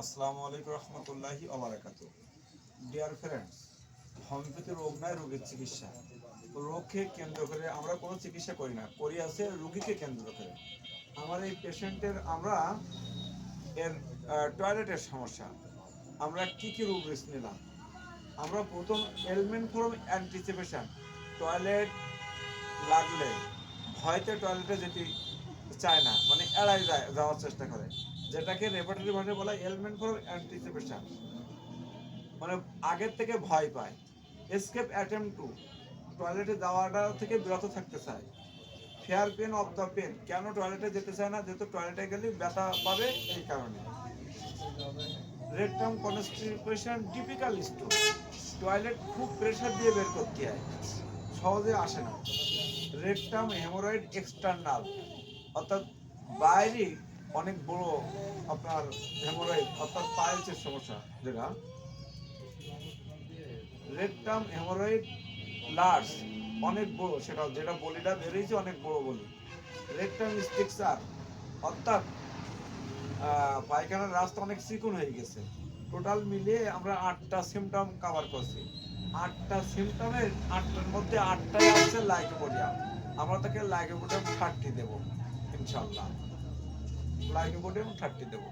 আসসালামু আলাইকুম রহমতুল্লাহি ওবারাকাতু। ডিয়ার ফ্রেন্ডস, হোমিওপ্যাথি রোগ নয়, রোগের চিকিৎসা। রোগকে কেন্দ্র করে আমরা কোনো চিকিৎসা করি না, করি আছে রুগীকে কেন্দ্র করে। আমার এই পেশেন্টের আমরা এর টয়লেটের সমস্যা, আমরা কি রোগ রিস্ক নিলাম। আমরা প্রথম এলমেন্ট ফ্রম অ্যান্টিসিপেশন, টয়লেট লাগলে ভয়তে টয়লেটে যেতে চায় না, মানে এড়াই যাওয়ার চেষ্টা করে, যেটাকে রেপার্টরি ভাষায় বলা এলমেন্ট ফর অ্যান্টিসিপেশন, মানে আগের থেকে ভয় পায়। এসকেপ অ্যাটেম্প টু, টয়লেটে যাওয়াটা থেকে বিরত থাকতে চায়। Fear pain of the pain, কেন টয়লেটে যেতে চায় না? যেহেতু টয়লেটে গেলে ব্যথা পাবে, এই কারণে। Rectum constipation typical stone, toilet খুব প্রেশার দিয়ে বের করতে হয়, সহজে আসে না। রেকটাম হেমোরয়েড এক্সটার্নাল, অর্থাৎ বাইরে অনেক বড় আপনার হেমোরয়েড, অর্থাৎ পাইলসের সমস্যা। যেটা রেকটাম হেমোরয়েড লার্জ, অনেক বড়, সেটা যেটা বলিটা বেরিয়েছে অনেক বড় বলি। রেকটাম স্ট্রাকচার, অর্থাৎ পায়খানার রাস্তা অনেক চিকন হয়ে গেছে। টোটাল মিলিয়ে আমরা 8টা সিমটম কভার করছি। 8টা সিমটমের 8টার মধ্যে 8টাই আছে লাইকোপোডিয়াম। আমরা তাকে লাইকোপোডিয়াম 30 দেবো ইনশাল্লাহ, লাইকোপোডিয়াম 30 দেবো।